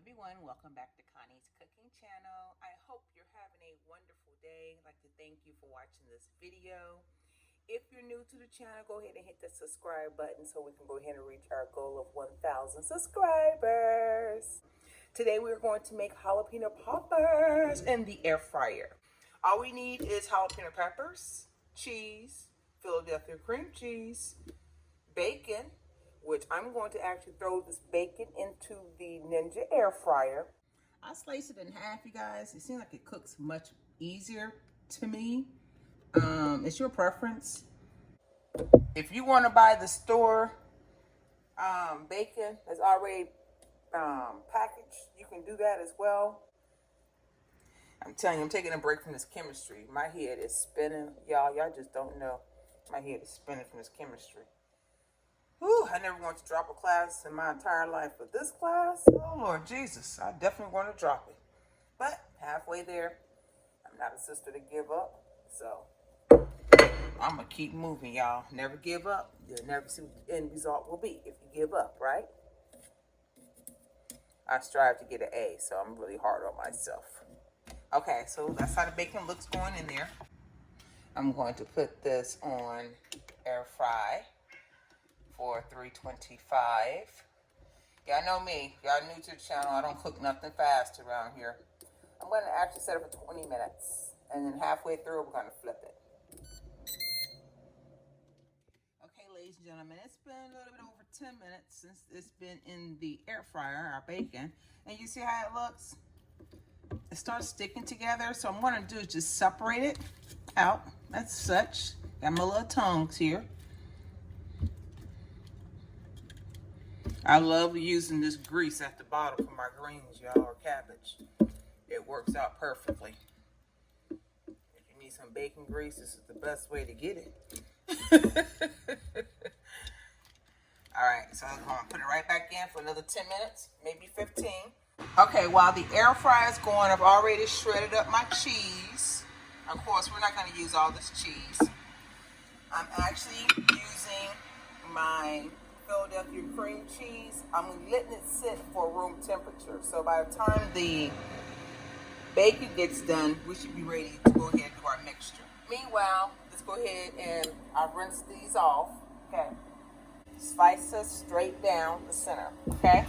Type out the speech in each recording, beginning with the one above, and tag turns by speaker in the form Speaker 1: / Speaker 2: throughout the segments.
Speaker 1: everyone, welcome back to Connie's cooking channel. I hope you're having a wonderful day. I'd like to thank you for watching this video. If you're new to the channel, go ahead and hit the subscribe button so we can go ahead and reach our goal of 1,000 subscribers. Today we're going to make jalapeno poppers in the air fryer. All we need is jalapeno peppers, cheese, Philadelphia cream cheese, bacon, which I'm going to actually throw this bacon into the Ninja air fryer. I slice it in half, you guys. It seems like it cooks much easier to me. It's your preference. If you want to buy the store bacon that's already packaged, you can do that as well. I'm telling you, I'm taking a break from this chemistry. My head is spinning. Y'all just don't know. My head is spinning from this chemistry. Whew, I never want to drop a class in my entire life, but this class, oh Lord Jesus, I definitely want to drop it. But halfway there, I'm not a sister to give up, so I'm gonna keep moving, y'all. Never give up. You'll never see what the end result will be if you give up, right? I strive to get an A, so I'm really hard on myself. Okay, so that's how the bacon looks going in there. I'm going to put this on air fry for 325. Y'all know me. Y'all new to the channel. I don't cook nothing fast around here. I'm going to actually set it for 20 minutes. And then halfway through, we're going to flip it. Okay, ladies and gentlemen, it's been a little bit over 10 minutes since it's been in the air fryer, our bacon. And you see how it looks? It starts sticking together. So what I'm going to do is just separate it out. That's such. Got my little tongues here. I love using this grease at the bottom for my greens, y'all, or cabbage. It works out perfectly. If you need some bacon grease, this is the best way to get it. All right, so I'm going to put it right back in for another 10 minutes, maybe 15. Okay, while the air fryer is going, I've already shredded up my cheese. Of course, we're not going to use all this cheese. I'm actually using my Philadelphia cream cheese. I'm letting it sit for room temperature. So by the time the bacon gets done, we should be ready to go ahead and do our mixture. Meanwhile, let's go ahead and I'll rinse these off. Okay. Slices straight down the center. Okay.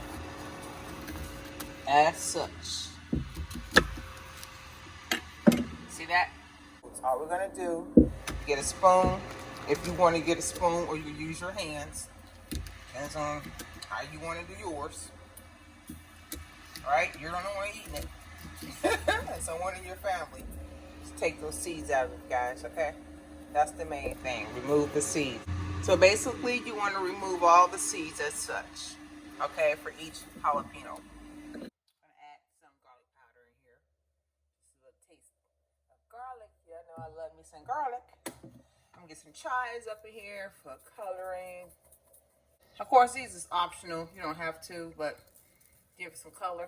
Speaker 1: As such. See that? That's all we're gonna do. Get a spoon. If you want to get a spoon, or you use your hands. Depends on how you want to do yours. Alright, you're the one eating it. Someone in your family. Just take those seeds out of it, guys, okay? That's the main thing. Remove the seeds. So basically, you want to remove all the seeds as such. Okay, for each jalapeno. I'm going to add some garlic powder in here. Just a little taste of garlic. Yeah, I know I love me some garlic. I'm going to get some chives up in here for coloring. Of course, these is optional. You don't have to, but give it some color.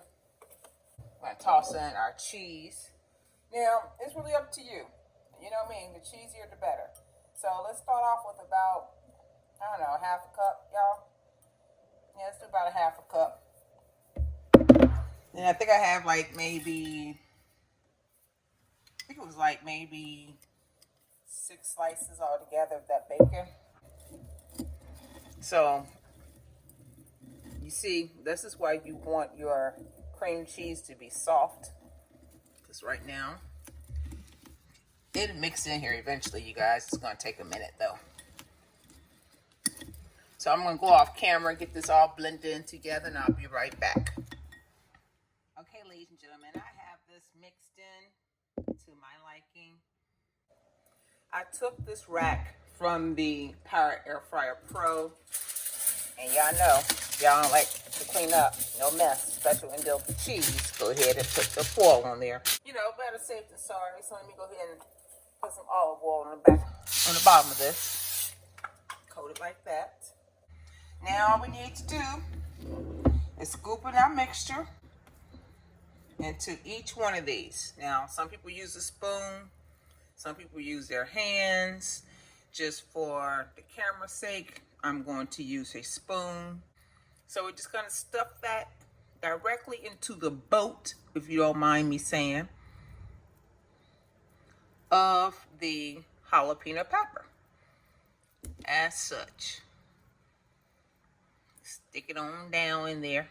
Speaker 1: I'm going to toss in our cheese. Now, it's really up to you. You know what I mean? The cheesier, the better. So let's start off with about, I don't know, half a cup, y'all. Yeah, let's do about a half a cup. And I think I have like maybe, I think it was like maybe 6 slices altogether of that bacon. So, you see, this is why you want your cream cheese to be soft. Because right now, it'll mix in here eventually, you guys. It's going to take a minute, though. So I'm going to go off camera and get this all blended in together, and I'll be right back. Okay, ladies and gentlemen, I have this mixed in to my liking. I took this rack from the Power Air Fryer Pro. And y'all know, y'all don't like to clean up, no mess, especially when dealing with cheese. Go ahead and put the foil on there. You know, better safe than sorry. So let me go ahead and put some olive oil on the bottom of this. Coat it like that. Now all we need to do is scoop in our mixture into each one of these. Now, some people use a spoon. Some people use their hands. Just for the camera's sake, I'm going to use a spoon. So we're just going to stuff that directly into the boat, if you don't mind me saying, of the jalapeno pepper. As such, stick it on down in there.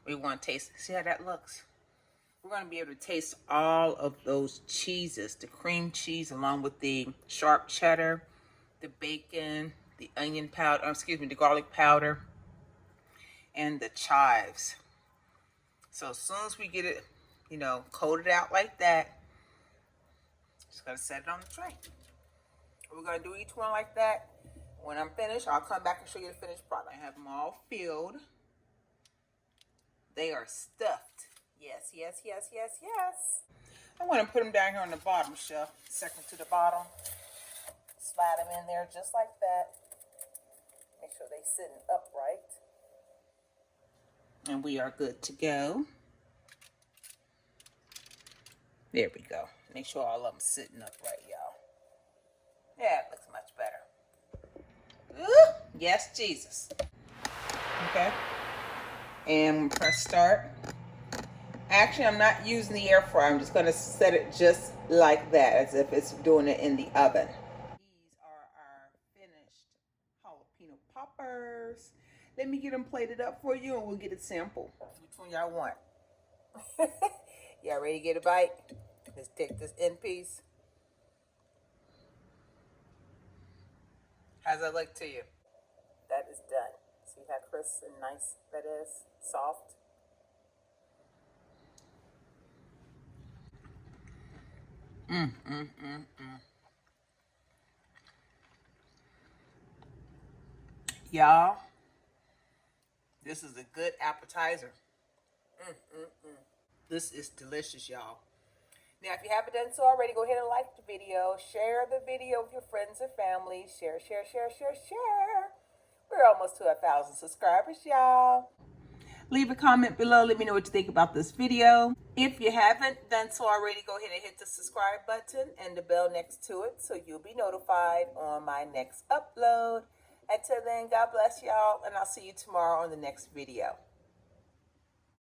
Speaker 1: We want to taste, see how that looks? We're going to be able to taste all of those cheeses, the cream cheese along with the sharp cheddar, the bacon, the onion powder, the garlic powder, and the chives. So as soon as we get it, you know, coated out like that, just going to set it on the tray. We're going to do each one like that. When I'm finished, I'll come back and show you the finished product. I have them all filled. They are stuffed. Yes, yes, yes, yes, yes. I want to put them down here on the bottom shelf, second to the bottom. Slide them in there just like that. Make sure they're sitting upright. And we are good to go. There we go. Make sure all of them sitting upright, y'all. Yeah, it looks much better. Ooh, yes, Jesus. Okay. And press start. Actually, I'm not using the air fryer. I'm just going to set it just like that, as if it's doing it in the oven. These are our finished jalapeno poppers. Let me get them plated up for you and we'll get a sample. Which one y'all want? Y'all ready to get a bite? Let's take this end piece. How's that look to you? That is done. See how crisp and nice that is? Soft. Y'all, this is a good appetizer. This is delicious, y'all. Now, if you haven't done so already, go ahead and like the video. Share the video with your friends and family. Share, share, share, share, share. We're almost to 1,000 subscribers, y'all. Leave a comment below. Let me know what you think about this video. If you haven't done so already, go ahead and hit the subscribe button and the bell next to it so you'll be notified on my next upload. Until then, God bless y'all, and I'll see you tomorrow on the next video.